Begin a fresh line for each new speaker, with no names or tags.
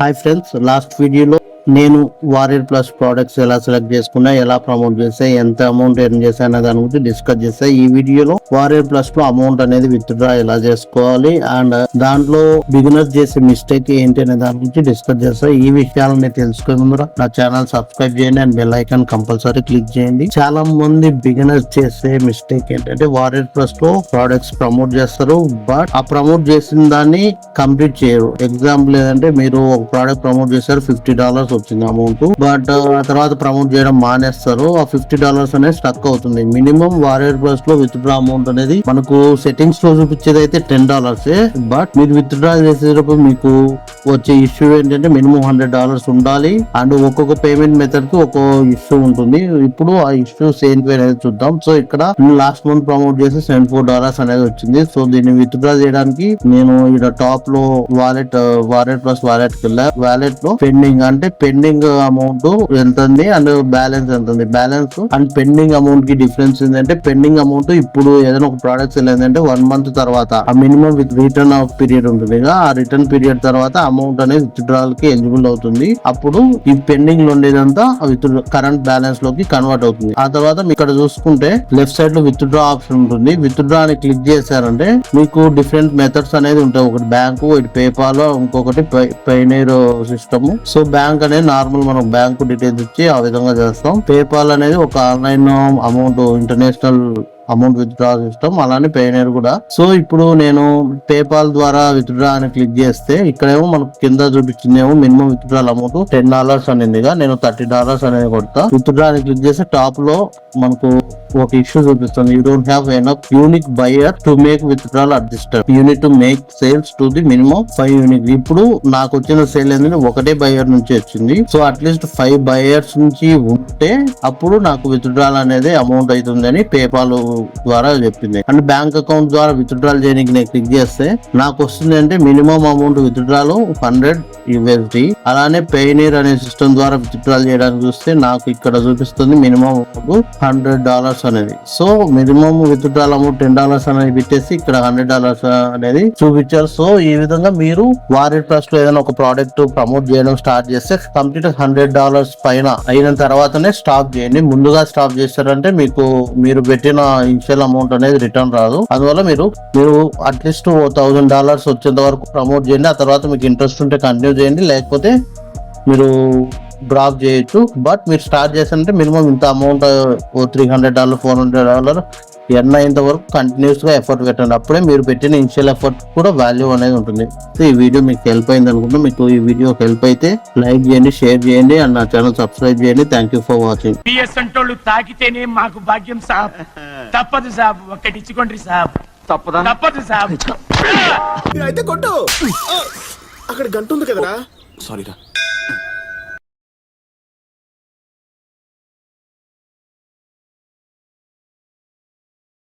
Hi friends, last వీడియోలో నేను warrior plus products ఎలా సెలెక్ట్ చేసుకున్నా, ఎలా ప్రమోట్ చేస్తే, ఎంత అమౌంట్ ఎర్న్ చేసా అనే దాని గురించి డిస్కస్ చేస్తా. ఈ వీడియోలో వారియర్ ప్లస్ లో అమౌంట్ అనేది విత్డ్రా ఎలా చేసుకోవాలి అండ్ దాంట్లో బిగినర్స్ చేసే మిస్టేక్ ఏంటి అనే దాని గురించి డిస్కస్ చేస్తా. ఈ విషయాలని తెలుసుకునే ముందర నా ఛానల్ సబ్స్క్రైబ్ చేయండి and bell icon compulsory click చేయండి. చాలా మంది బిగినర్స్ చేసే మిస్టేక్ ఏంటంటే వారియర్ ప్లస్ లో ప్రోడక్ట్స్ ప్రమోట్ చేస్తారు, బట్ ఆ ప్రమోట్ చేసిన దాన్ని కంప్లీట్ చేయరు. ఎగ్జాంపుల్ ఏంటంటే, మీరు ఒక ప్రోడక్ట్ ప్రమోట్ చేస్తారు, $50 వచ్చింది అమౌంట్, బట్ ఆ తర్వాత ప్రమోట్ చేయడం మానేస్తారు. ఆ $50 అనేది స్టక్ అవుతుంది. మినిమం వారియర్ ప్లస్ లో విత్డ్రా అమౌంట్ అనేది మనకు సెట్టింగ్స్ లో చూపించేది అయితే $10, బట్ మీరు విత్డ్రా చేసేటప్పుడు మీకు వచ్చే ఇష్యూ ఏంటంటే మినిమం $100 ఉండాలి అండ్ ఒక్కొక్క పేమెంట్ మెథడ్ కి ఒక్కో ఇష్యూ ఉంటుంది. ఇప్పుడు ఆ ఇష్యూస్ ఏంటి అనేది చూద్దాం. సో ఇక్కడ లాస్ట్ మంత్ ప్రమోట్ చేసి $74 అనేది వచ్చింది. సో దీన్ని విత్డ్రా చేయడానికి నేను ఇక్కడ టాప్ లో వాలెట్ ప్లస్ వాలెట్ కి వెళ్ళా. వాలెట్ లో పెండింగ్ అంటే పెండింగ్ అమౌంట్ ఎంత ఉంది అండ్ బ్యాలెన్స్ ఎంత ఉంది. బ్యాలెన్స్ అండ్ పెండింగ్ అమౌంట్ కి డిఫరెన్స్ ఏంటంటే, పెండింగ్ అమౌంట్ ఇప్పుడు ఏదైనా ఒక ప్రోడక్ట్ ఏంటంటే 1 month తర్వాత ఆ మినిమం రిటర్న్ ఆఫ్ పీరియడ్ ఉంటుంది. ఆ రిటర్న్ పీరియడ్ తర్వాత అమౌంట్ అనేది విత్డ్రాల్ కి ఎలిజిబుల్ అవుతుంది. అప్పుడు ఈ పెండింగ్ లో ఉండేదంతా కరెంట్ బ్యాలెన్స్ లోకి కన్వర్ట్ అవుతుంది. ఆ తర్వాత మీరు ఇక్కడ చూసుకుంటే లెఫ్ట్ సైడ్ లో విత్డ్రా ఆప్షన్ ఉంటుంది. విత్డ్రా అని క్లిక్ చేశారంటే మీకు డిఫరెంట్ మెథడ్స్ అనేది ఉంటాయి. ఒకటి బ్యాంకు, ఒకటి పేపాల్, ఇంకొకటి పైనీర్ సిస్టమ్. సో బ్యాంక్ అనేది నార్మల్ మనం బ్యాంకు డీటెయిల్స్ ఇచ్చి ఆ విధంగా చేస్తాం. పేపాల్ అనేది ఒక online amount international amount withdraw system, అలానే పైనీర్ కూడా. సో ఇప్పుడు నేను పేపాల్ ద్వారా విత్డ్రా అని క్లిక్ చేస్తే ఇక్కడేమో మనకు కింద చూపించిందేమో మినిమం విత్డ్రాల్ అమౌంట్ $10 అనిందిగా, నేను $30 అనేది కొడతా. విత్డ్రా అని క్లిక్ చేస్తే టాప్ లో మనకు ఒక ఇష్యూ చూపిస్తుంది. You don't have enough unique buyer to make withdrawal at this time. You need to make sales to the minimum 5 unique. ఇప్పుడు నాకు వచ్చిన సేల్ ఏంటంటే ఒకటే బయర్ నుంచి వచ్చింది. సో అట్లీస్ట్ 5 బయర్స్ నుంచి ఉంటే అప్పుడు నాకు విత్డ్రాల్ అనేది అమౌంట్ అవుతుందని పేపాల్ ద్వారా చెప్పింది. అండ్ బ్యాంక్ అకౌంట్ ద్వారా విత్డ్రాల్ చేయడానికి నేను క్లిక్ చేస్తే నాకు వస్తుంది అంటే మినిమం అమౌంట్ విత్డ్రాల్ $100. అలానే పైనీర్ అనే సిస్టమ్ ద్వారా విత్డ్రాల్ చేయడానికి చూస్తే నాకు ఇక్కడ చూపిస్తుంది మినిమం $100 అనేది. సో మినిమం విత్డ్రాల్ అమౌంట్ $10 అనేది పెట్టేసి ఇక్కడ $100 అనేది చూపించారు. సో ఈ విధంగా మీరు వారియర్ ప్లస్ లో ఏదైనా ఒక ప్రోడక్ట్ ప్రమోట్ చేయడం స్టార్ట్ చేస్తే కంప్లీట్ $100 పైన అయిన తర్వాతనే స్టాప్ చేయండి. ముందుగా స్టాప్ చేస్తారంటే మీరు పెట్టిన ఇనిషియల్ అమౌంట్ అనేది రిటర్న్ రాదు. అందువల్ల మీరు అట్లీస్ట్ $1,000 వచ్చేంత వరకు ప్రమోట్ చేయండి. ఆ తర్వాత మీకు ఇంట్రెస్ట్ ఉంటే కంటిన్యూ చేయండి, లేకపోతే మీరు డ్రాప్ చేయొచ్చు. బట్ మీరు స్టార్ట్ చేస్తారంటే మినిమం ఇంత అమౌంట్ $300 $400 ఎర్న్ అయ్యేంత వరకు కంటిన్యూస్ గా ఎఫర్ట్ పెట్టండి. అప్పుడే మీరు పెట్టిన ఇనిషియల్ ఎఫర్ట్ కూడా వాల్యూ అనేది ఉంటుంది. సో ఈ వీడియో మీకు హెల్ప్ అయింది అనుకుంటున్నా. మీకు ఈ వీడియో హెల్ప్ అయితే లైక్ చేయండి, షేర్ చేయండి అండ్ నా ఛానల్ సబ్స్క్రైబ్ చేయండి. Thank you for watching.
తాకితేనే మాకు భాగ్యం సాబ్. తప్పదు సాబ్, ఒక్కటి ఇచ్చుకోండి సాబ్. తప్పదు సాబ్.
అయితే కొట్టు. అక్కడ గంట ఉంది కదరా.
సారీరా.